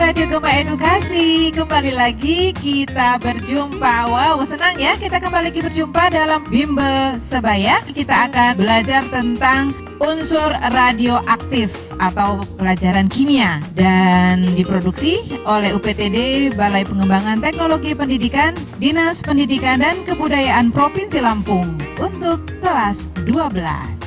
Radio Gema Edukasi. Kembali lagi kita berjumpa. Wow, senang ya kita kembali lagi berjumpa dalam Bimbel Sebaya. Kita akan belajar tentang unsur radioaktif atau pelajaran kimia dan diproduksi oleh UPTD Balai Pengembangan Teknologi Pendidikan Dinas Pendidikan dan Kebudayaan Provinsi Lampung untuk kelas 12.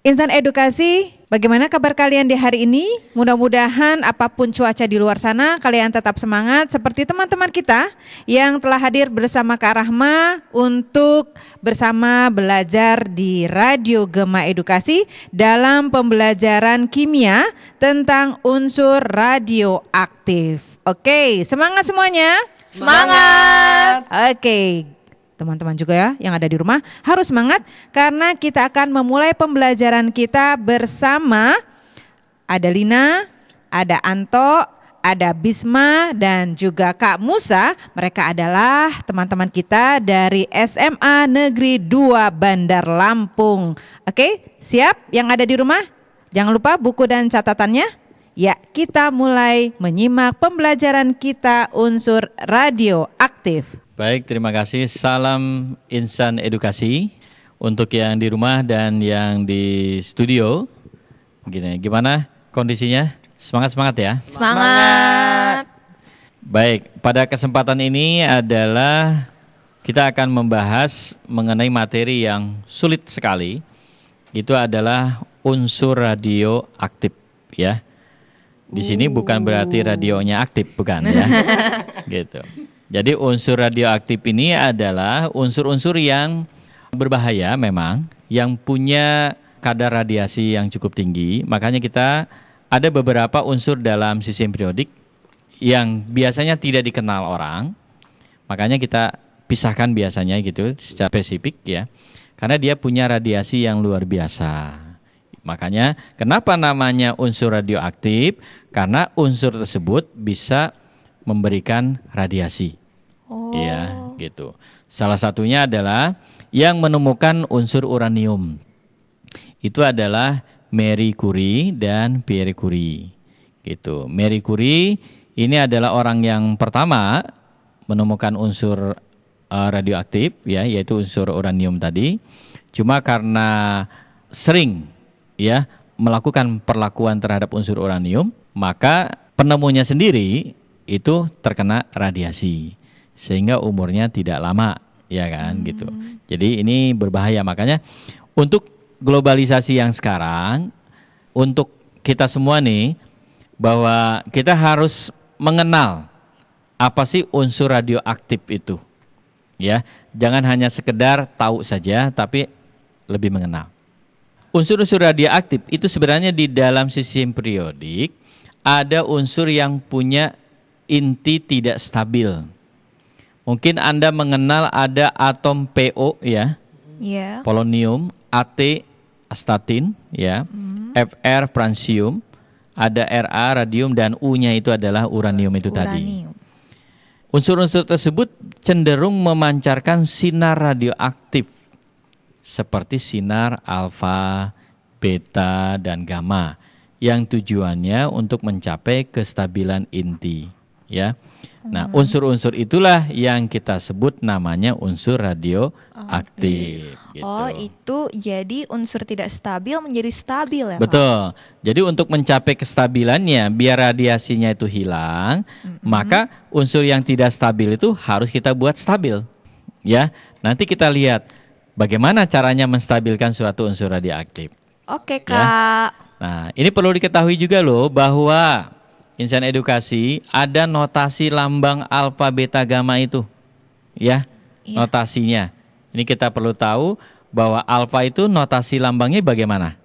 Insan Edukasi, bagaimana kabar kalian di hari ini? Mudah-mudahan apapun cuaca di luar sana, kalian tetap semangat seperti teman-teman kita yang telah hadir bersama Kak Rahma untuk bersama belajar di Radio Gema Edukasi dalam pembelajaran kimia tentang unsur radioaktif. Oke, semangat semuanya? Semangat! Oke. Teman-teman juga ya yang ada di rumah harus semangat karena kita akan memulai pembelajaran kita bersama ada Lina, ada Anto, ada Bisma dan juga Kak Musa. Mereka adalah teman-teman kita dari SMA Negeri 2 Bandar Lampung. Oke, siap yang ada di rumah? Jangan lupa buku dan catatannya. Ya, kita mulai menyimak pembelajaran kita unsur radioaktif. Baik, terima kasih. Salam Insan Edukasi untuk yang di rumah dan yang di studio. Gimana kondisinya? Semangat ya? Semangat. Baik, pada kesempatan ini adalah kita akan membahas mengenai materi yang sulit sekali. Itu adalah unsur radioaktif ya. Di sini bukan berarti radionya aktif, bukan ya. Gitu. Jadi unsur radioaktif ini adalah unsur-unsur yang berbahaya memang, yang punya kadar radiasi yang cukup tinggi. Makanya kita ada beberapa unsur dalam sistem periodik yang biasanya tidak dikenal orang. Makanya kita pisahkan biasanya gitu secara spesifik ya. Karena dia punya radiasi yang luar biasa. Makanya kenapa namanya unsur radioaktif? Karena unsur tersebut bisa memberikan radiasi. Ya, gitu. Salah satunya adalah yang menemukan unsur uranium. Itu adalah Marie Curie dan Pierre Curie. Gitu. Marie Curie ini adalah orang yang pertama menemukan unsur radioaktif ya, yaitu unsur uranium tadi. Cuma karena sering ya melakukan perlakuan terhadap unsur uranium, maka penemunya sendiri itu terkena radiasi sehingga umurnya tidak lama ya kan gitu. Jadi ini berbahaya. Makanya untuk globalisasi yang sekarang, untuk kita semua nih, bahwa kita harus mengenal apa sih unsur radioaktif itu ya. Jangan hanya sekedar tahu saja tapi lebih mengenal. Unsur-unsur radioaktif itu sebenarnya di dalam sistem periodik ada unsur yang punya inti tidak stabil. Mungkin Anda mengenal ada atom PO ya, polonium, At astatin ya, Fr francium, ada Ra radium dan U-nya itu adalah uranium itu tadi. Unsur-unsur tersebut cenderung memancarkan sinar radioaktif seperti sinar alfa, beta dan gamma yang tujuannya untuk mencapai kestabilan inti ya. Nah, unsur-unsur itulah yang kita sebut namanya unsur radioaktif. Gitu. Oh, itu jadi unsur tidak stabil menjadi stabil ya, Betul. Pak? Jadi untuk mencapai kestabilannya, biar radiasinya itu hilang, maka unsur yang tidak stabil itu harus kita buat stabil. Ya, nanti kita lihat bagaimana caranya menstabilkan suatu unsur radioaktif. Oke, Kak. Ya? Nah, ini perlu diketahui juga loh bahwa Insan Edukasi ada notasi lambang alfa beta gamma itu ya, notasinya. Ini kita perlu tahu bahwa alfa itu notasi lambangnya bagaimana?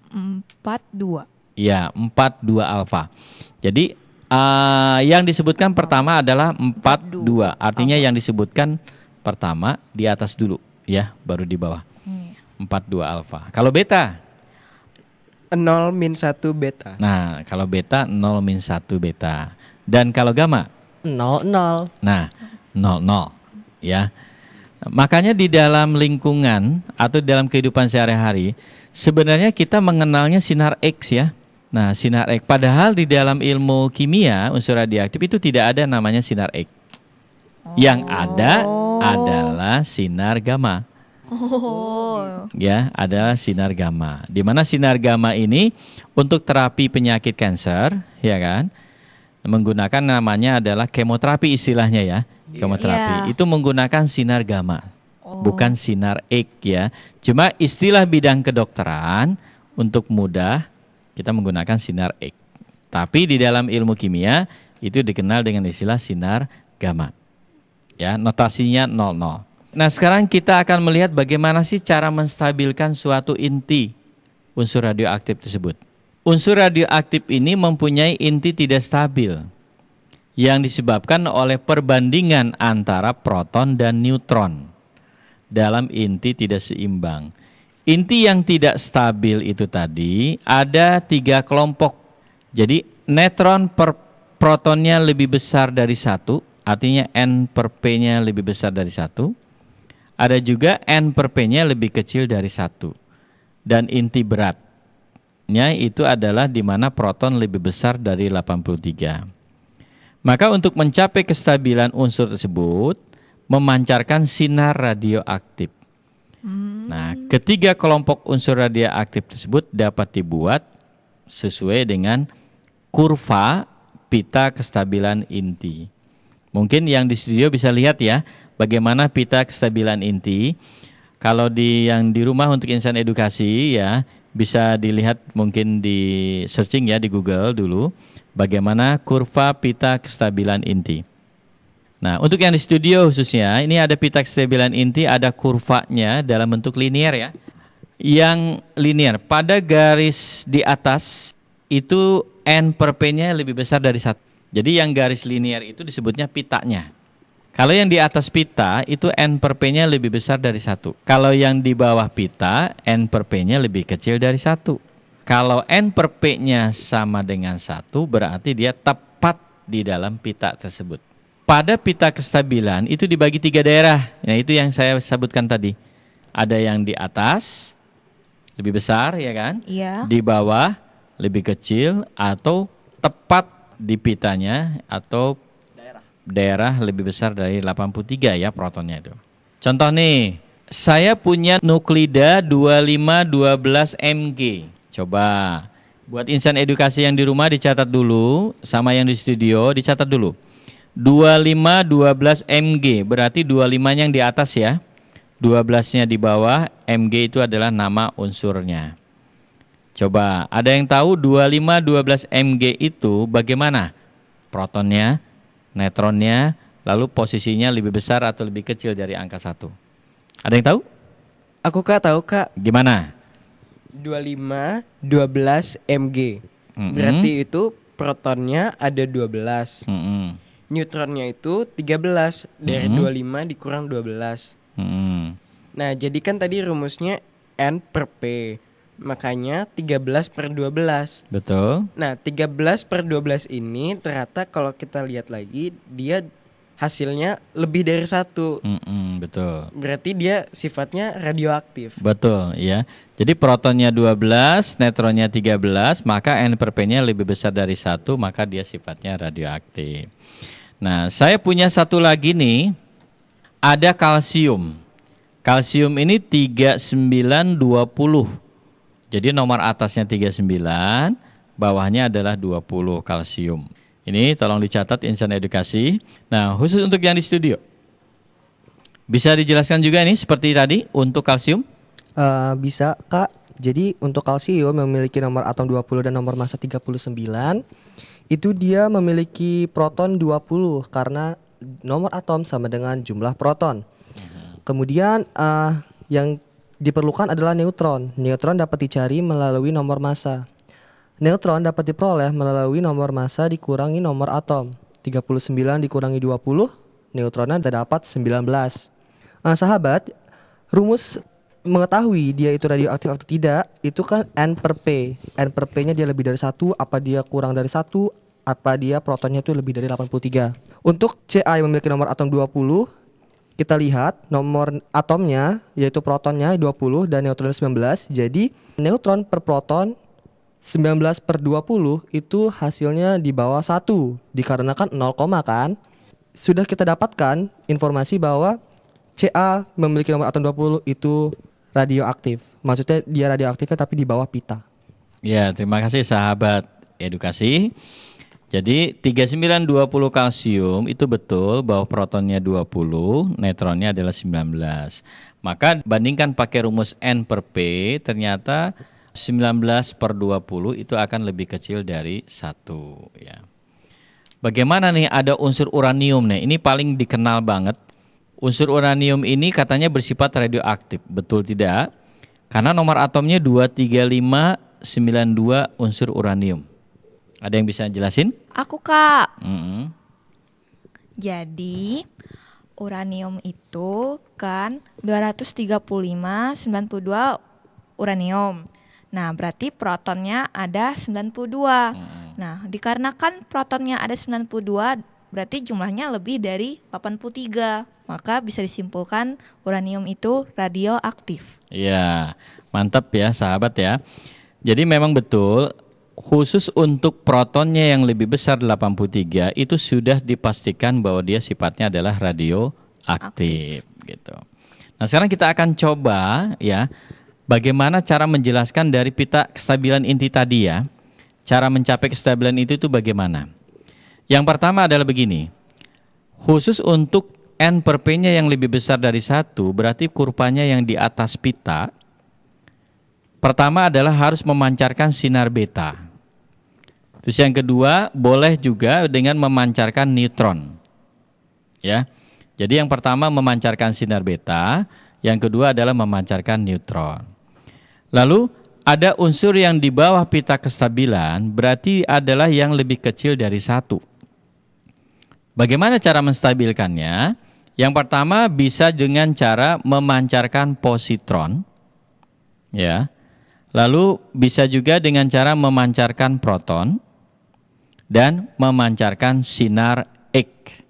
42. Ya, 42 alfa. Jadi yang disebutkan pertama adalah 42. Artinya yang disebutkan pertama di atas dulu ya, baru di bawah. 42 alfa. Kalau beta? 0-1 beta. Nah, kalau beta 0-1 beta. Dan kalau gamma? 0-0. Nah, 0-0 ya. Makanya di dalam lingkungan atau dalam kehidupan sehari-hari sebenarnya kita mengenalnya sinar X ya. Nah, sinar X padahal di dalam ilmu kimia unsur radioaktif itu tidak ada namanya sinar X. Yang ada adalah sinar gamma. Ya, adalah sinar gamma. Di mana sinar gamma ini untuk terapi penyakit kanker, ya kan? Menggunakan namanya adalah kemoterapi istilahnya ya. Kemoterapi itu menggunakan sinar gamma, bukan sinar X ya. Cuma istilah bidang kedokteran untuk mudah kita menggunakan sinar X. Tapi di dalam ilmu kimia itu dikenal dengan istilah sinar gamma. Ya, notasinya 00. Nah, sekarang kita akan melihat bagaimana sih cara menstabilkan suatu inti unsur radioaktif tersebut. Unsur radioaktif ini mempunyai inti tidak stabil yang disebabkan oleh perbandingan antara proton dan neutron dalam inti tidak seimbang. Inti yang tidak stabil itu tadi ada 3 kelompok. Jadi neutron per protonnya lebih besar dari 1, artinya N per P-nya lebih besar dari 1. Ada juga N per P-nya lebih kecil dari 1. Dan inti beratnya itu adalah di mana proton lebih besar dari 83. Maka untuk mencapai kestabilan unsur tersebut memancarkan sinar radioaktif. Nah, ketiga kelompok unsur radioaktif tersebut dapat dibuat sesuai dengan kurva pita kestabilan inti. Mungkin yang di studio bisa lihat ya bagaimana pita kestabilan inti. Kalau yang di rumah untuk insan edukasi ya bisa dilihat mungkin di searching ya di Google dulu bagaimana kurva pita kestabilan inti. Nah, untuk yang di studio khususnya ini ada pita kestabilan inti, ada kurvanya dalam bentuk linear ya. Yang linear pada garis di atas itu N per P-nya lebih besar dari 1. Jadi yang garis linear itu disebutnya pitanya. Kalau yang di atas pita itu N per P-nya lebih besar dari 1. Kalau yang di bawah pita N per P-nya lebih kecil dari 1. Kalau N per P-nya sama dengan 1 berarti dia tepat di dalam pita tersebut. Pada pita kestabilan itu dibagi 3 daerah. Nah, itu yang saya sebutkan tadi. Ada yang di atas lebih besar ya kan? Iya. Di bawah lebih kecil atau tepat di pitanya atau daerah lebih besar dari 83 ya protonnya itu. Contoh nih, saya punya nuklida 2512 Mg. Coba buat insan edukasi yang di rumah dicatat dulu, sama yang di studio dicatat dulu. 2512 Mg berarti 25-nya yang di atas ya. 12-nya di bawah, Mg itu adalah nama unsurnya. Coba, ada yang tahu 2512 Mg itu bagaimana? Protonnya, neutronnya, lalu posisinya lebih besar atau lebih kecil dari angka 1? Ada yang tahu? Aku tahu Kak. Gimana? 2512 Mg. Berarti itu protonnya ada 12. Neutronnya itu 13. Dari 25 dikurang 12. Nah, jadi kan tadi rumusnya N per P. Makanya 13 per 12. Betul. Nah, 13 per 12 ini ternyata kalau kita lihat lagi dia hasilnya lebih dari 1. Betul. Berarti dia sifatnya radioaktif. Betul ya. Jadi protonnya 12, neutronnya 13, maka N per P-nya lebih besar dari 1, maka dia sifatnya radioaktif. Nah, saya punya satu lagi nih. Ada kalsium. Kalsium ini 3920. Jadi nomor atasnya 39, bawahnya adalah 20 kalsium. Ini tolong dicatat insan edukasi. Nah, khusus untuk yang di studio. Bisa dijelaskan juga nih seperti tadi untuk kalsium? Bisa Kak. Jadi untuk kalsium memiliki nomor atom 20 dan nomor massa 39. Itu dia memiliki proton 20 karena nomor atom sama dengan jumlah proton. Kemudian yang diperlukan adalah neutron. Neutron dapat dicari melalui nomor massa. Neutron dapat diperoleh melalui nomor massa dikurangi nomor atom. 39 dikurangi 20, neutronnya terdapat 19. Sahabat, rumus mengetahui dia itu radioaktif atau tidak, itu kan N per P. N per P-nya dia lebih dari 1, apa dia kurang dari 1, apa dia protonnya itu lebih dari 83. Untuk Ca yang memiliki nomor atom 20, kita lihat nomor atomnya yaitu protonnya 20 dan neutronnya 19. Jadi neutron per proton 19/20 itu hasilnya di bawah 1 dikarenakan 0, kan. Sudah kita dapatkan informasi bahwa Ca memiliki nomor atom 20 itu radioaktif. Maksudnya dia radioaktifnya tapi di bawah pita. Ya, terima kasih sahabat edukasi. Jadi 3920 kalsium itu betul bahwa protonnya 20, neutronnya adalah 19. Maka bandingkan pakai rumus N per P, ternyata 19/20 itu akan lebih kecil dari 1 ya. Bagaimana nih, ada unsur uranium nih, ini paling dikenal banget. Unsur uranium ini katanya bersifat radioaktif, betul tidak? Karena nomor atomnya 23592 unsur uranium. Ada yang bisa jelasin? Aku, Kak. Mm-hmm. Jadi uranium itu kan 23592 uranium. Nah, berarti protonnya ada 92. Nah, dikarenakan protonnya ada 92, berarti jumlahnya lebih dari 83. Maka bisa disimpulkan uranium itu radioaktif. Iya, mantap ya sahabat ya. Jadi memang betul, khusus untuk protonnya yang lebih besar 83 itu sudah dipastikan bahwa dia sifatnya adalah radioaktif gitu. Nah, sekarang kita akan coba ya bagaimana cara menjelaskan dari pita kestabilan inti tadi ya. Cara mencapai kestabilan itu bagaimana? Yang pertama adalah begini. Khusus untuk N per P-nya yang lebih besar dari 1, berarti kurvanya yang di atas pita pertama adalah harus memancarkan sinar beta. Terus yang kedua, boleh juga dengan memancarkan neutron. Ya. Jadi yang pertama memancarkan sinar beta, yang kedua adalah memancarkan neutron. Lalu ada unsur yang di bawah pita kestabilan, berarti adalah yang lebih kecil dari 1. Bagaimana cara menstabilkannya? Yang pertama bisa dengan cara memancarkan positron. Ya. Lalu bisa juga dengan cara memancarkan proton dan memancarkan sinar X.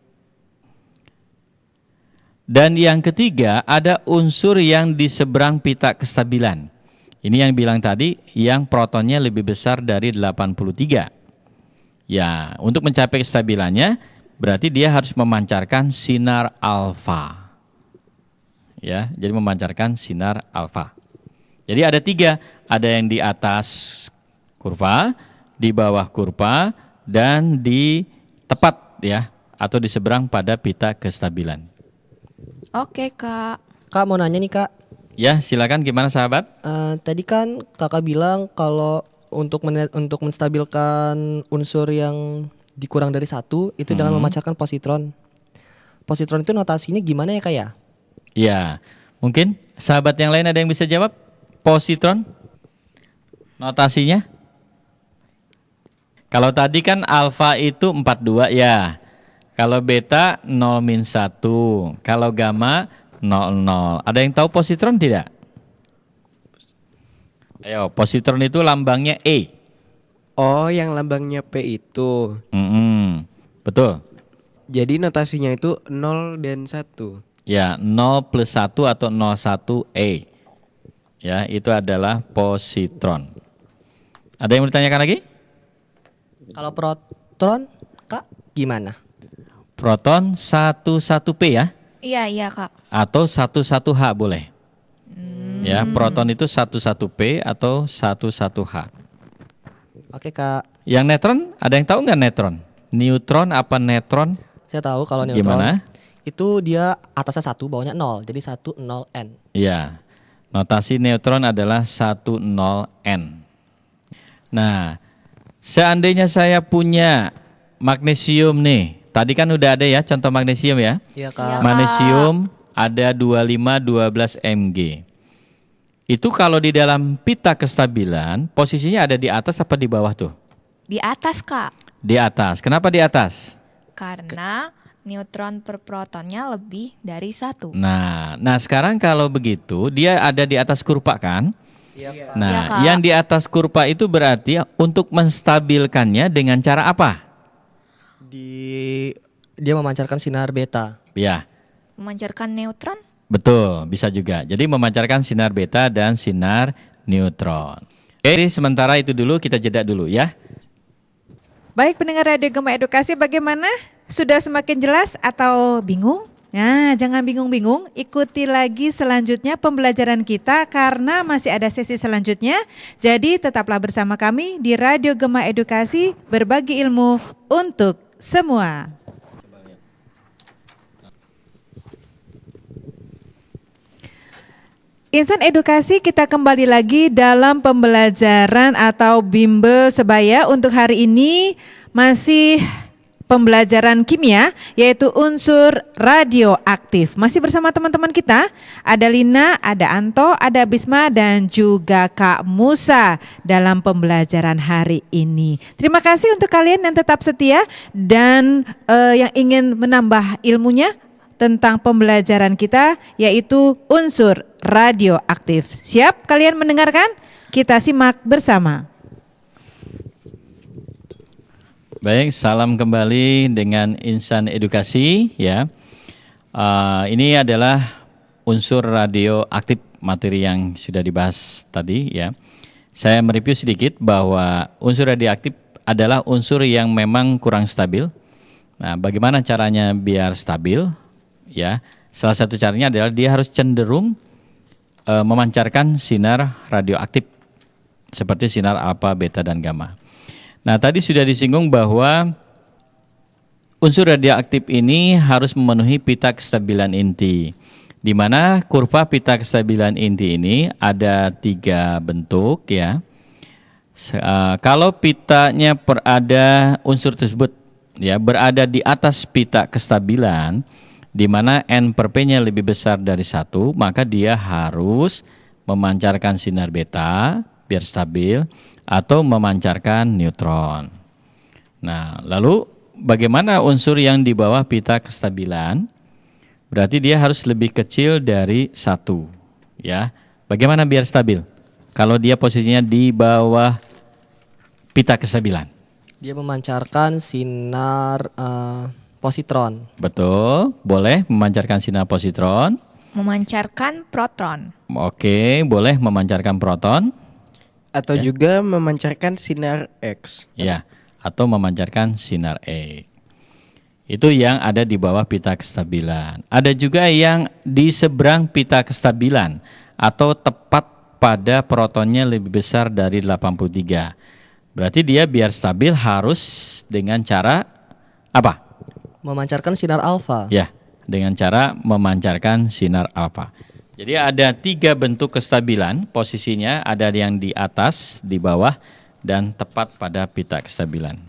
Dan yang ketiga ada unsur yang di seberang pita kestabilan. Ini yang bilang tadi yang protonnya lebih besar dari 83. Ya, untuk mencapai kestabilannya berarti dia harus memancarkan sinar alfa. Ya, jadi memancarkan sinar alfa. Jadi ada 3, ada yang di atas kurva, di bawah kurva, dan di tepat ya, atau di seberang pada pita kestabilan. Oke, Kak. Kak mau nanya nih, Kak. Ya, silakan, gimana sahabat? Tadi kan kakak bilang kalau untuk menstabilkan unsur yang dikurang dari 1 itu dengan memancarkan positron. Positron itu notasinya gimana ya, Kak ya? Ya, mungkin sahabat yang lain ada yang bisa jawab? Positron notasinya? Kalau tadi kan alfa itu 42 ya. Kalau beta 0-1. Kalau gamma 00. Ada yang tahu positron tidak? Ayo, positron itu lambangnya E. Oh, yang lambangnya P itu. Betul. Jadi notasinya itu 0 dan 1. Ya, 0+1 atau 01E. Ya, itu adalah positron. Ada yang mau ditanyakan lagi? Kalau proton, Kak, gimana? Proton 11P ya? Iya, Kak. Atau 11H boleh. Ya, proton itu 11P atau 11H. Oke, Kak. Yang neutron, ada yang tahu nggak neutron? Neutron apa neutron? Saya tahu kalau neutron. Gimana? Itu dia atasnya 1, bawahnya 0. Jadi 10N. Iya. Notasi neutron adalah 10N. Nah, seandainya saya punya magnesium nih. Tadi kan udah ada ya contoh magnesium ya. Iya, Iya, Kak. Kak. Magnesium ada 2512 Mg. Itu kalau di dalam pita kestabilan, posisinya ada di atas apa di bawah tuh? Di atas, Kak. Di atas. Kenapa di atas? Karena neutron per protonnya lebih dari 1. Nah sekarang kalau begitu dia ada di atas kurva kan? Iya, Nah, Iya, Kak. yang di atas kurva itu berarti untuk menstabilkannya dengan cara apa? Dia memancarkan sinar beta. Ya. memancarkan neutron? Betul, bisa juga. Jadi memancarkan sinar beta dan sinar neutron. Oke, sementara itu dulu, kita jeda dulu ya. Baik pendengar Radio Gema Edukasi, bagaimana? Sudah semakin jelas atau bingung? Nah, jangan bingung-bingung, ikuti lagi selanjutnya pembelajaran kita karena masih ada sesi selanjutnya. Jadi tetaplah bersama kami di Radio Gema Edukasi, berbagi ilmu untuk semua. Insan Edukasi, kita kembali lagi dalam pembelajaran atau bimbel sebaya. Untuk hari ini masih pembelajaran kimia, yaitu unsur radioaktif. Masih bersama teman-teman kita, ada Lina, ada Anto, ada Bisma, dan juga Kak Musa dalam pembelajaran hari ini. Terima kasih untuk kalian yang tetap setia dan yang ingin menambah ilmunya tentang pembelajaran kita, yaitu unsur radioaktif. Siap kalian mendengarkan? Kita simak bersama. Baik, salam kembali dengan Insan Edukasi ya. Ini adalah unsur radioaktif, materi yang sudah dibahas tadi ya. Saya mereview sedikit bahwa unsur radioaktif adalah unsur yang memang kurang stabil. Nah, bagaimana caranya biar stabil? Ya, salah satu caranya adalah dia harus cenderung memancarkan sinar radioaktif seperti sinar alfa, beta, dan gamma. Nah, tadi sudah disinggung bahwa unsur radioaktif ini harus memenuhi pita kestabilan inti, di mana kurva pita kestabilan inti ini ada 3 bentuk ya. Kalau pitanya berada unsur tersebut ya berada di atas pita kestabilan, di mana N per P-nya lebih besar dari 1, maka dia harus memancarkan sinar beta biar stabil atau memancarkan neutron. Nah, lalu bagaimana unsur yang di bawah pita kestabilan? Berarti dia harus lebih kecil dari 1 ya. Bagaimana biar stabil? Kalau dia posisinya di bawah pita kestabilan. Dia memancarkan sinar positron. Betul, boleh memancarkan sinar positron. Memancarkan proton. Oke, boleh memancarkan proton. Atau juga memancarkan sinar X. Ya, atau memancarkan sinar X. Itu yang ada di bawah pita kestabilan. Ada juga yang di seberang pita kestabilan atau tepat pada protonnya lebih besar dari 83. Berarti dia biar stabil harus dengan cara apa? Memancarkan sinar alfa. Ya, dengan cara memancarkan sinar alfa. Jadi ada 3 bentuk kestabilan, posisinya ada yang di atas, di bawah, dan tepat pada pita kestabilan.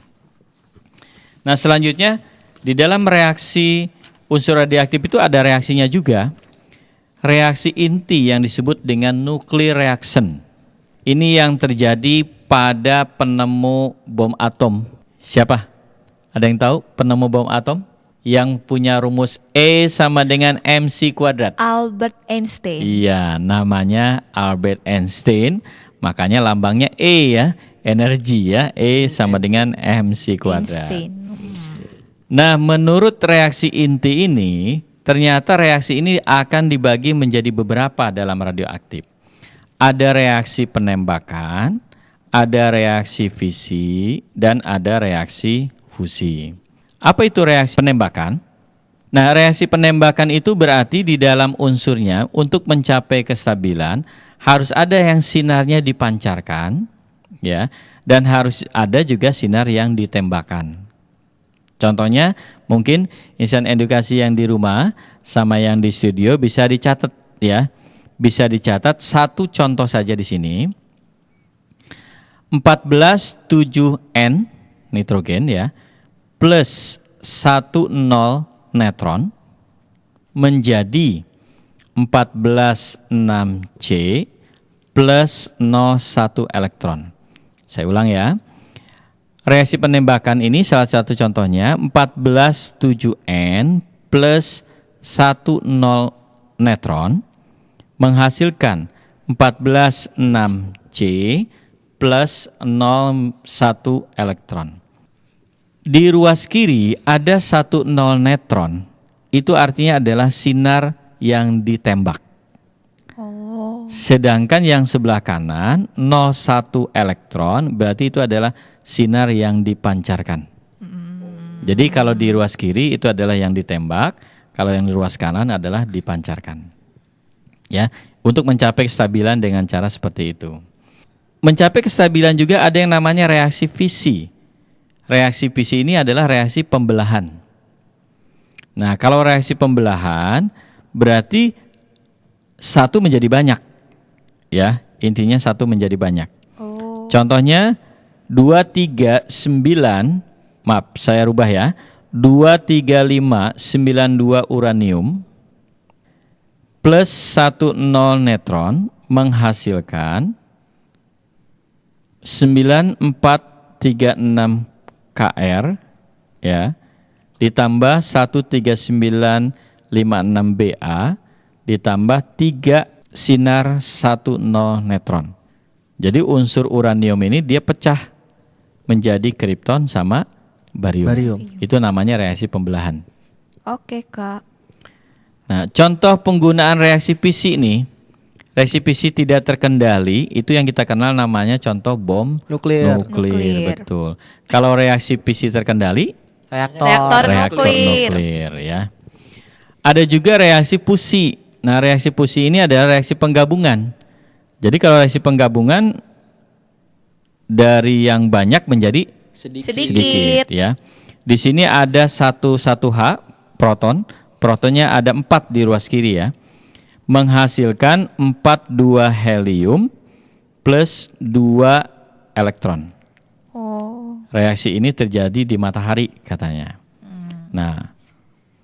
Nah, selanjutnya di dalam reaksi unsur radioaktif itu ada reaksinya juga. Reaksi inti yang disebut dengan nuclear reaction. Ini yang terjadi pada penemu bom atom. Siapa? Ada yang tahu penemu bom atom? Yang punya rumus E sama dengan MC kuadrat. Albert Einstein. Iya, namanya Albert Einstein. Makanya lambangnya E ya, energi ya. E sama dengan MC kuadrat. Einstein. Nah, menurut reaksi inti ini, ternyata reaksi ini akan dibagi menjadi beberapa dalam radioaktif. Ada reaksi penembakan, ada reaksi fisi, dan ada reaksi fusi. Apa itu reaksi penembakan? Nah, reaksi penembakan itu berarti di dalam unsurnya untuk mencapai kestabilan harus ada yang sinarnya dipancarkan, ya, dan harus ada juga sinar yang ditembakkan. Contohnya mungkin insan edukasi yang di rumah sama yang di studio bisa dicatat ya. Bisa dicatat satu contoh saja di sini. 14,7N nitrogen ya plus 10 neutron menjadi 14,6C plus 0,1 elektron. Saya ulang ya. Reaksi penembakan ini salah satu contohnya 14,7N plus 10 neutron menghasilkan 14,6C plus 0,1 elektron. Di ruas kiri ada 10 neutron itu artinya adalah sinar yang ditembak. Oh. Sedangkan yang sebelah kanan 0,1 elektron berarti itu adalah sinar yang dipancarkan. Jadi kalau di ruas kiri itu adalah yang ditembak, kalau yang di ruas kanan adalah dipancarkan. Ya, untuk mencapai kestabilan dengan cara seperti itu. Mencapai kestabilan juga ada yang namanya reaksi fisi. Reaksi fisi ini adalah reaksi pembelahan. Nah, kalau reaksi pembelahan berarti satu menjadi banyak. Ya, intinya satu menjadi banyak. Oh. Contohnya 239, maaf saya rubah ya, 23592 uranium plus 10 neutron menghasilkan 9436 Kr ya, ditambah 13956 Ba ditambah 3 sinar 10 neutron. Jadi unsur uranium ini dia pecah menjadi kripton sama barium. Itu namanya reaksi pembelahan. Oke, Kak. Nah, contoh penggunaan reaksi fisi ini, reaksi fisi tidak terkendali, itu yang kita kenal namanya contoh bom Nuklir. Nuklir. betul. Kalau reaksi fisi terkendali, Reaktor reaktor nuklir. nuklir ya. Ada juga reaksi fusi. Nah, reaksi fusi ini adalah reaksi penggabungan. Jadi kalau reaksi penggabungan dari yang banyak menjadi sedikit ya. Di sini ada 1H proton, protonnya ada 4 di ruas kiri ya. Menghasilkan 42 helium plus 2 elektron. Oh. Reaksi ini terjadi di matahari katanya. Nah,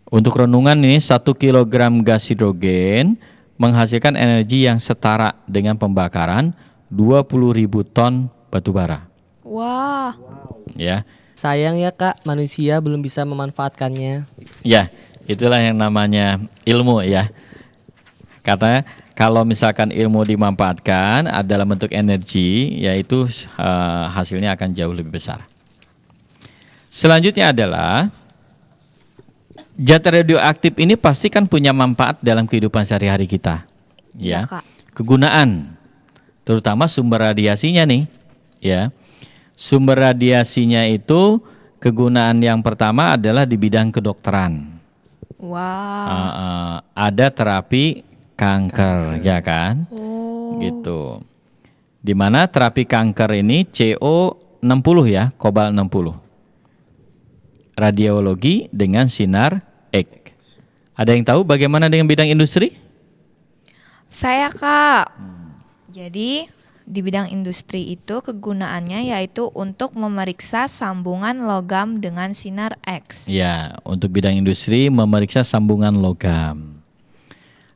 untuk renungan ini 1 kg gas hidrogen menghasilkan energi yang setara dengan pembakaran 20.000 ton batu bara. Wah. Ya. Sayang ya Kak, manusia belum bisa memanfaatkannya. Ya, itulah yang namanya ilmu ya. Katanya kalau misalkan ilmu dimanfaatkan dalam bentuk energi, yaitu hasilnya akan jauh lebih besar. Selanjutnya adalah zat radioaktif ini pasti kan punya manfaat dalam kehidupan sehari-hari kita. Iya, Ya. Kak. Kegunaan, terutama sumber radiasinya nih, ya. Sumber radiasinya itu kegunaan yang pertama adalah di bidang kedokteran. Wah. Ada terapi kanker, ya kan? Oh. Gitu. Di mana terapi kanker ini CO60 ya, kobal 60. Radiologi dengan sinar X. Ada yang tahu bagaimana dengan bidang industri? Saya, Kak. Jadi di bidang industri itu kegunaannya yaitu untuk memeriksa sambungan logam dengan sinar X. Ya, untuk bidang industri memeriksa sambungan logam.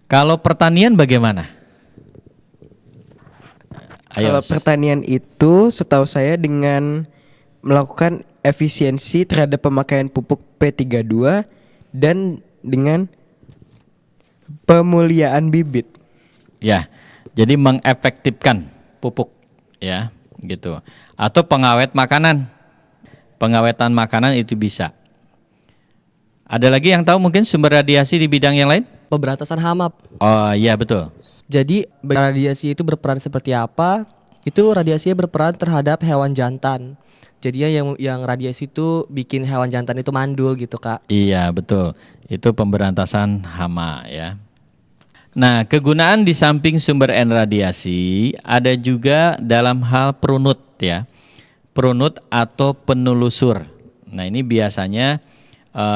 Kalau pertanian bagaimana? Kalau pertanian itu setahu saya dengan melakukan efisiensi terhadap pemakaian pupuk P32 dan dengan pemuliaan bibit. Ya, jadi mengefektifkan pupuk, ya, gitu. Atau pengawet makanan, pengawetan makanan itu bisa. Ada lagi yang tahu mungkin sumber radiasi di bidang yang lain? Pemberantasan hama. Oh iya betul. Jadi radiasi itu berperan seperti apa? Itu radiasinya berperan terhadap hewan jantan. Jadinya yang radiasi itu bikin hewan jantan itu mandul gitu Kak. Iya betul. Itu pemberantasan hama ya. Nah, kegunaan di samping sumber radiasi ada juga dalam hal perunut ya. Perunut atau penelusur. Nah, ini biasanya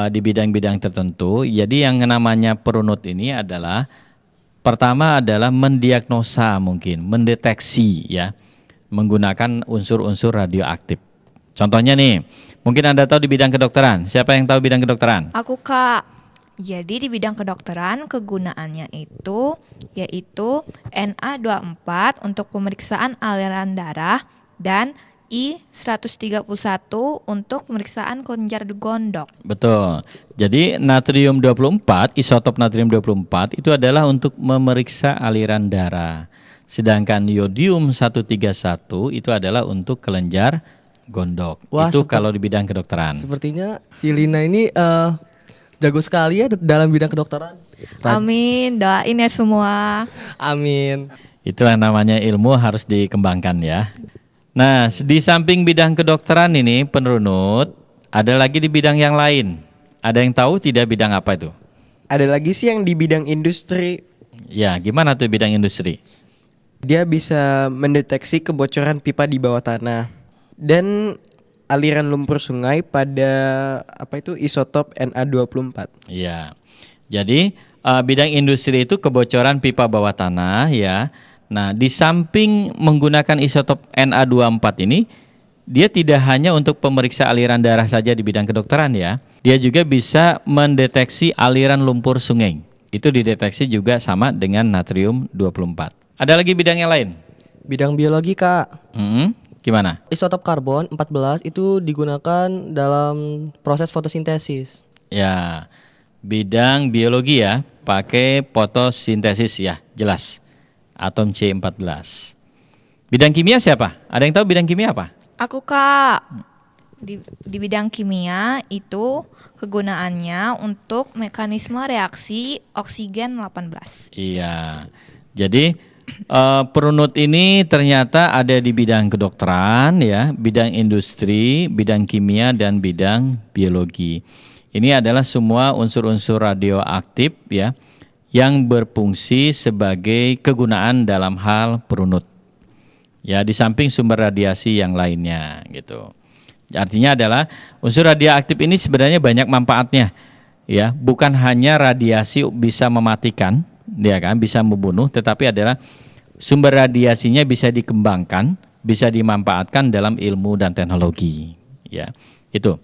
di bidang-bidang tertentu. Jadi yang namanya perunut ini adalah pertama adalah mendiagnosa mungkin, mendeteksi ya, menggunakan unsur-unsur radioaktif. Contohnya nih, mungkin Anda tahu di bidang kedokteran. Siapa yang tahu bidang kedokteran? Aku, Kak. Jadi di bidang kedokteran kegunaannya itu yaitu Na24 untuk pemeriksaan aliran darah dan I131 untuk pemeriksaan kelenjar gondok. Betul. Jadi natrium 24, isotop natrium 24 itu adalah untuk memeriksa aliran darah. Sedangkan yodium 131 itu adalah untuk kelenjar gondok. Wah, itu kalau di bidang kedokteran. Sepertinya si Lina ini Jago sekali ya dalam bidang kedokteran. Amin, doain ya semua. Amin. Itulah namanya ilmu harus dikembangkan ya. Nah, di samping bidang kedokteran ini penrunut, ada lagi di bidang yang lain. Ada yang tahu tidak bidang apa itu? Ada lagi sih yang di bidang industri. Ya, gimana tuh bidang industri? Dia bisa mendeteksi kebocoran pipa di bawah tanah dan aliran lumpur sungai pada isotop Na24. Ya. Jadi bidang industri itu kebocoran pipa bawah tanah ya. Nah, di samping menggunakan isotop Na24 ini, dia tidak hanya untuk pemeriksa aliran darah saja di bidang kedokteran ya. Dia juga bisa mendeteksi aliran lumpur sungai. Itu dideteksi juga sama dengan natrium 24. Ada lagi bidang yang lain? Bidang biologi, Kak. Gimana? Isotop karbon 14 itu digunakan dalam proses fotosintesis. Ya, bidang biologi ya, pakai fotosintesis ya, jelas. Atom C14. Bidang kimia siapa? Ada yang tahu bidang kimia apa? Aku Kak. Di bidang kimia itu kegunaannya untuk mekanisme reaksi oksigen 18. Iya. Jadi perunut ini ternyata ada di bidang kedokteran ya, bidang industri, bidang kimia dan bidang biologi. Ini adalah semua unsur-unsur radioaktif ya yang berfungsi sebagai kegunaan dalam hal perunut. Ya, di samping sumber radiasi yang lainnya gitu. Artinya adalah unsur radioaktif ini sebenarnya banyak manfaatnya. Ya, bukan hanya radiasi bisa mematikan, dia kan bisa membunuh, tetapi adalah sumber radiasinya bisa dikembangkan, bisa dimanfaatkan dalam ilmu dan teknologi. Ya, itu.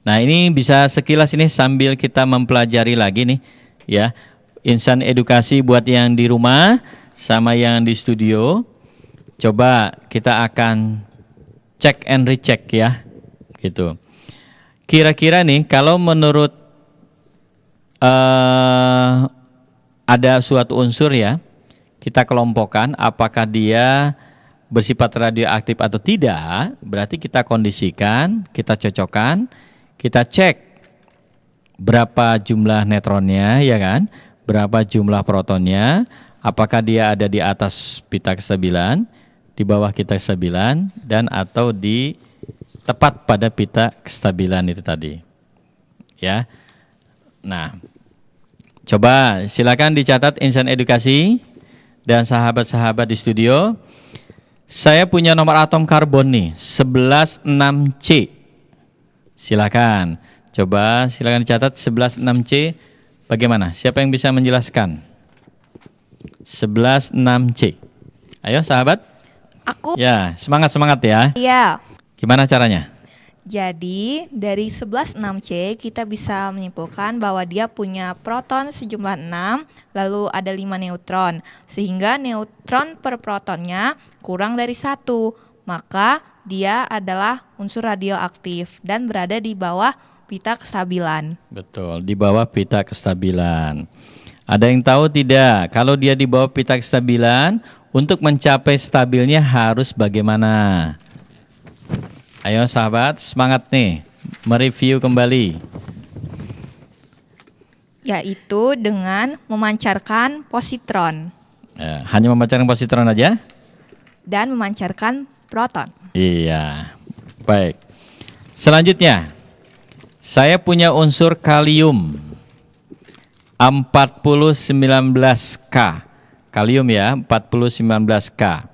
Nah, ini bisa sekilas ini sambil kita mempelajari lagi nih, ya. Insan edukasi buat yang di rumah sama yang di studio. Coba kita akan check and recheck ya, gitu. Kira-kira nih kalau menurut ada suatu unsur ya, kita kelompokkan apakah dia bersifat radioaktif atau tidak, berarti kita kondisikan, kita cocokkan, kita cek berapa jumlah neutronnya ya kan, berapa jumlah protonnya, apakah dia ada di atas pita kestabilan, di bawah pita kestabilan, dan atau di tepat pada pita kestabilan itu tadi. Ya. Nah, coba silakan dicatat insan edukasi dan sahabat-sahabat di studio. Saya punya nomor atom karbon nih, 116C. Silakan. Coba silakan dicatat 116C. Bagaimana? Siapa yang bisa menjelaskan? 116C. Ayo sahabat. Aku. Ya, semangat ya. Iya. Gimana caranya? Jadi dari 11,6C kita bisa menyimpulkan bahwa dia punya proton sejumlah 6, lalu ada 5 neutron. Sehingga neutron per protonnya kurang dari 1. Maka dia adalah unsur radioaktif dan berada di bawah pita kestabilan. Betul, di bawah pita kestabilan. Ada yang tahu tidak, kalau dia di bawah pita kestabilan, untuk mencapai stabilnya harus bagaimana? Ayo sahabat, semangat nih, mereview kembali. Yaitu dengan memancarkan positron. Ya, hanya memancarkan positron aja? Dan memancarkan proton. Iya, baik. Selanjutnya, saya punya unsur kalium 4019K. Kalium ya, 4019K.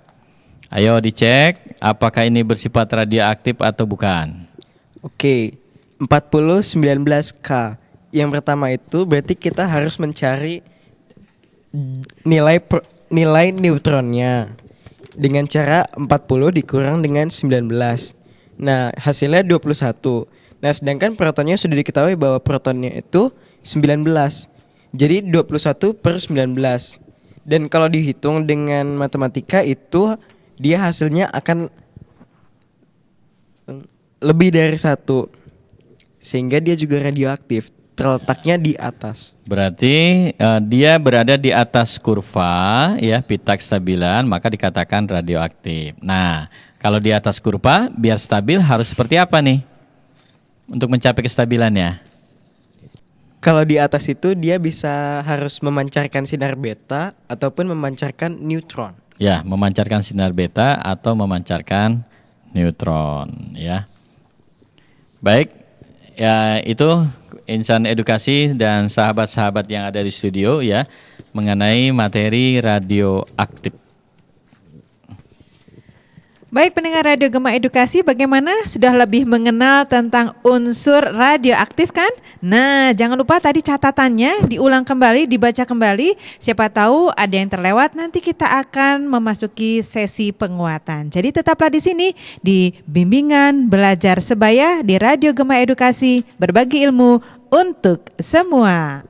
Ayo dicek apakah ini bersifat radioaktif atau bukan. Oke, 4019K. Yang pertama itu berarti kita harus mencari nilai neutronnya dengan cara 40 dikurang dengan 19. Nah, hasilnya 21. Nah, sedangkan protonnya sudah diketahui bahwa protonnya itu 19. Jadi 21 per 19. Dan kalau dihitung dengan matematika itu dia hasilnya akan lebih dari 1. Sehingga dia juga radioaktif. Terletaknya di atas. Berarti dia berada di atas kurva ya, pita kestabilan, maka dikatakan radioaktif. Nah, kalau di atas kurva biar stabil harus seperti apa nih? Untuk mencapai kestabilannya. Kalau di atas itu dia bisa harus memancarkan sinar beta ataupun memancarkan neutron. Ya, memancarkan sinar beta atau memancarkan neutron ya. Baik, ya itu insan edukasi dan sahabat-sahabat yang ada di studio ya mengenai materi radioaktif. Baik pendengar Radio Gema Edukasi, bagaimana? Sudah lebih mengenal tentang unsur radioaktif kan? Nah, jangan lupa tadi catatannya diulang kembali, dibaca kembali. Siapa tahu ada yang terlewat, nanti kita akan memasuki sesi penguatan. Jadi tetaplah di sini di Bimbingan Belajar Sebaya di Radio Gema Edukasi, berbagi ilmu untuk semua.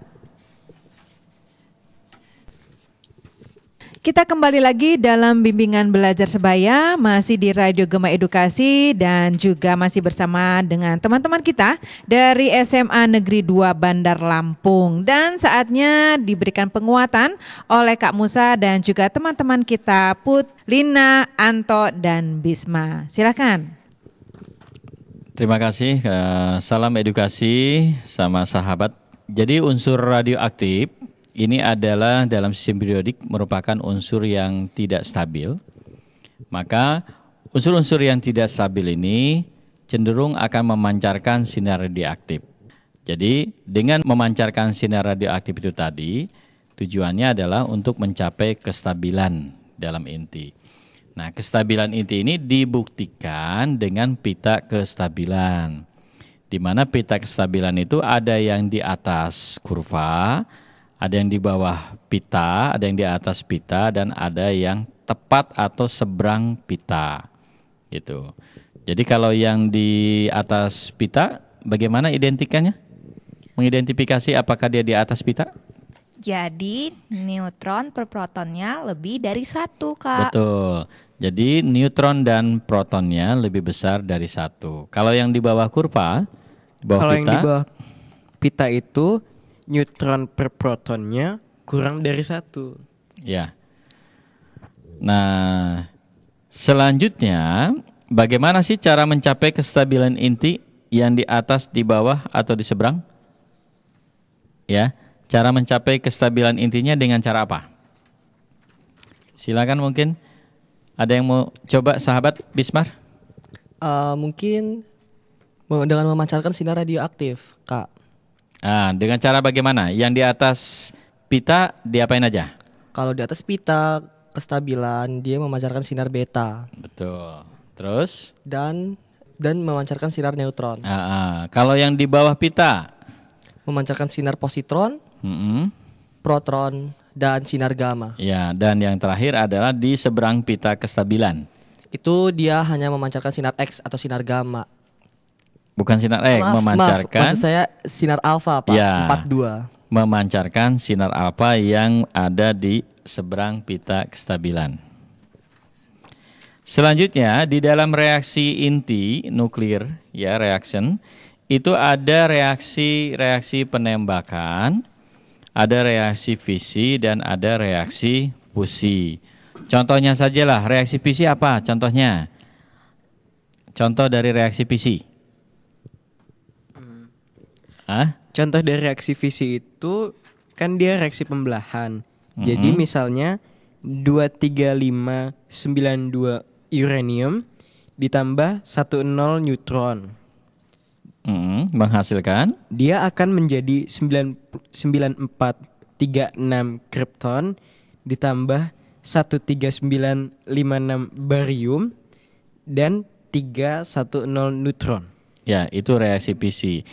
Kita kembali lagi dalam bimbingan belajar sebaya, masih di Radio Gema Edukasi dan juga masih bersama dengan teman-teman kita dari SMA Negeri 2 Bandar Lampung. Dan saatnya diberikan penguatan oleh Kak Musa dan juga teman-teman kita Put, Lina, Anto, dan Bisma. Silakan. Terima kasih, salam edukasi sama sahabat. Jadi unsur radioaktif ini adalah dalam sistem periodik merupakan unsur yang tidak stabil. Maka unsur-unsur yang tidak stabil ini cenderung akan memancarkan sinar radioaktif. Jadi dengan memancarkan sinar radioaktif itu tadi, tujuannya adalah untuk mencapai kestabilan dalam inti. Nah, kestabilan inti ini dibuktikan dengan pita kestabilan. Di mana pita kestabilan itu ada yang di atas kurva, ada yang di bawah pita, ada yang di atas pita, dan ada yang tepat atau seberang pita. Gitu. Jadi kalau yang di atas pita, bagaimana identikannya? Mengidentifikasi apakah dia di atas pita? Jadi neutron per protonnya lebih dari 1, Kak. Betul. Jadi neutron dan protonnya lebih besar dari 1. Kalau yang di bawah kurva, di bawah Kalau pita, yang di bawah pita itu neutron per protonnya kurang dari 1. ya. Nah, selanjutnya bagaimana sih cara mencapai kestabilan inti yang di atas, di bawah, atau di seberang? Ya, cara mencapai kestabilan intinya dengan cara apa? Silakan, mungkin ada yang mau coba, sahabat Bismar? Mungkin dengan memancarkan sinar radioaktif, Kak. Dengan cara bagaimana? Yang di atas pita diapain aja? Kalau di atas pita kestabilan, dia memancarkan sinar beta Betul. Terus? dan memancarkan sinar neutron. Kalau yang di bawah pita? Memancarkan sinar positron, Mm-mm. proton, dan sinar gamma. Ya, dan yang terakhir adalah di seberang pita kestabilan. Itu dia hanya memancarkan sinar X atau sinar gamma. Bukan sinar Maaf, memancarkan. maksud saya sinar alfa, Pak. Ya. 42. Memancarkan sinar alfa yang ada di seberang pita kestabilan. Selanjutnya di dalam reaksi inti nuklir, ya, reaction, itu ada reaksi penembakan, ada reaksi fisi, dan ada reaksi fusi. Contohnya sajalah, reaksi fisi apa? Contohnya, contoh dari reaksi fisi. Contoh dari reaksi fisi itu kan dia reaksi pembelahan. Jadi misalnya 23592 uranium ditambah 10 neutron. Menghasilkan? Dia akan menjadi 9436 krypton ditambah 13956 barium dan 310 neutron. Ya, itu reaksi fisi.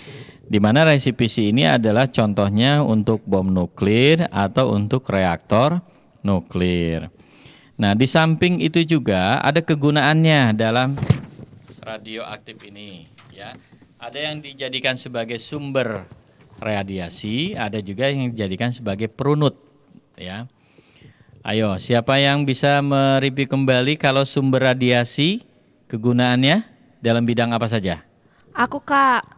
Di mana reaksi fisi ini adalah contohnya untuk bom nuklir atau untuk reaktor nuklir. Nah, di samping itu juga ada kegunaannya dalam radioaktif ini, ya. Ada yang dijadikan sebagai sumber radiasi, ada juga yang dijadikan sebagai perunut, ya. Ayo, siapa yang bisa mereview kembali kalau sumber radiasi kegunaannya dalam bidang apa saja? Aku, Kak.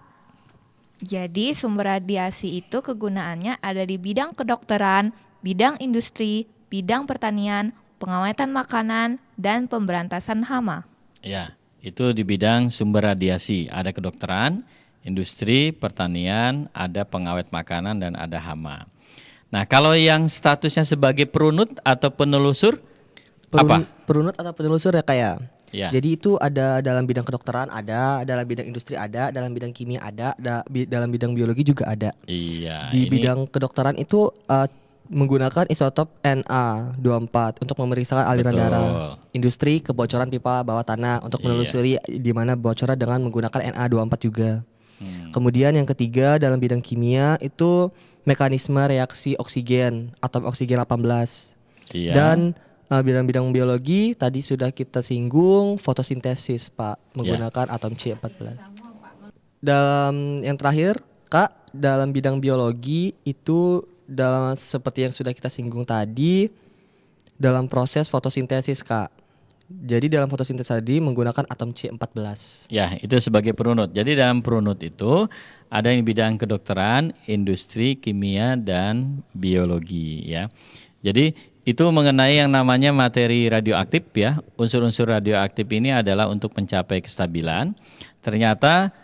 Jadi sumber radiasi itu kegunaannya ada di bidang kedokteran, bidang industri, bidang pertanian, pengawetan makanan, dan pemberantasan hama. Ya, itu di bidang sumber radiasi. Ada kedokteran, industri, pertanian, ada pengawet makanan dan ada hama. Nah, kalau yang statusnya sebagai perunut atau penelusur apa? Perunut atau penelusur ya kayak. Ya. Jadi itu ada dalam bidang kedokteran, ada dalam bidang industri, ada dalam bidang kimia, ada dalam bidang biologi juga ada. Iya. Di bidang kedokteran itu menggunakan isotop Na24 untuk memeriksa aliran Betul. darah. Industri kebocoran pipa bawah tanah untuk menelusuri di mana bocornya dengan menggunakan Na24 juga. Kemudian yang ketiga dalam bidang kimia itu mekanisme reaksi oksigen, atom oksigen 18. Iya. Dan bidang-bidang biologi tadi sudah kita singgung fotosintesis Pak menggunakan atom C14. Dalam yang terakhir Kak, dalam bidang biologi itu dalam seperti yang sudah kita singgung tadi dalam proses fotosintesis Kak. Jadi dalam fotosintesis tadi menggunakan atom C14. Ya, itu sebagai perunut. Jadi dalam perunut itu ada yang bidang kedokteran, industri, kimia, dan biologi ya. Jadi itu mengenai yang namanya materi radioaktif ya. Unsur-unsur radioaktif ini adalah untuk mencapai kestabilan. Ternyata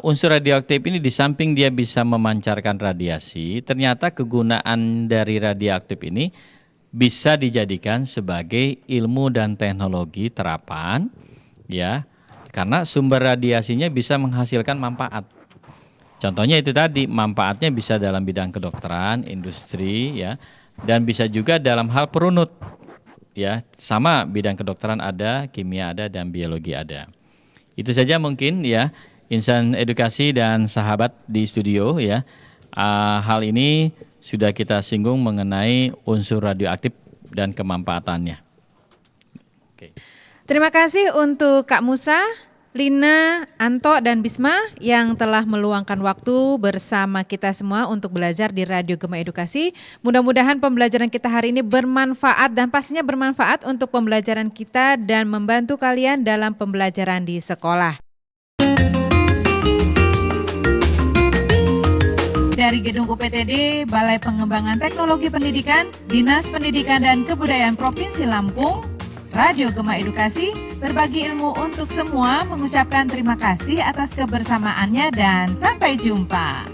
unsur radioaktif ini di samping dia bisa memancarkan radiasi, ternyata kegunaan dari radioaktif ini bisa dijadikan sebagai ilmu dan teknologi terapan ya. Karena sumber radiasinya bisa menghasilkan manfaat. Contohnya itu tadi, manfaatnya bisa dalam bidang kedokteran, industri ya, dan bisa juga dalam hal perunut. Ya, sama bidang kedokteran ada, kimia ada dan biologi ada. Itu saja mungkin ya. Insan Edukasi dan sahabat di studio ya, hal ini sudah kita singgung mengenai unsur radioaktif dan kemanfaatannya. Oke. Terima kasih untuk Kak Musa, Lina, Anto, dan Bisma yang telah meluangkan waktu bersama kita semua untuk belajar di Radio Gema Edukasi. Mudah-mudahan pembelajaran kita hari ini bermanfaat dan pastinya bermanfaat untuk pembelajaran kita dan membantu kalian dalam pembelajaran di sekolah. Dari Gedung UPTD, Balai Pengembangan Teknologi Pendidikan, Dinas Pendidikan dan Kebudayaan Provinsi Lampung, Radio Gema Edukasi, berbagi ilmu untuk semua, mengucapkan terima kasih atas kebersamaannya dan sampai jumpa.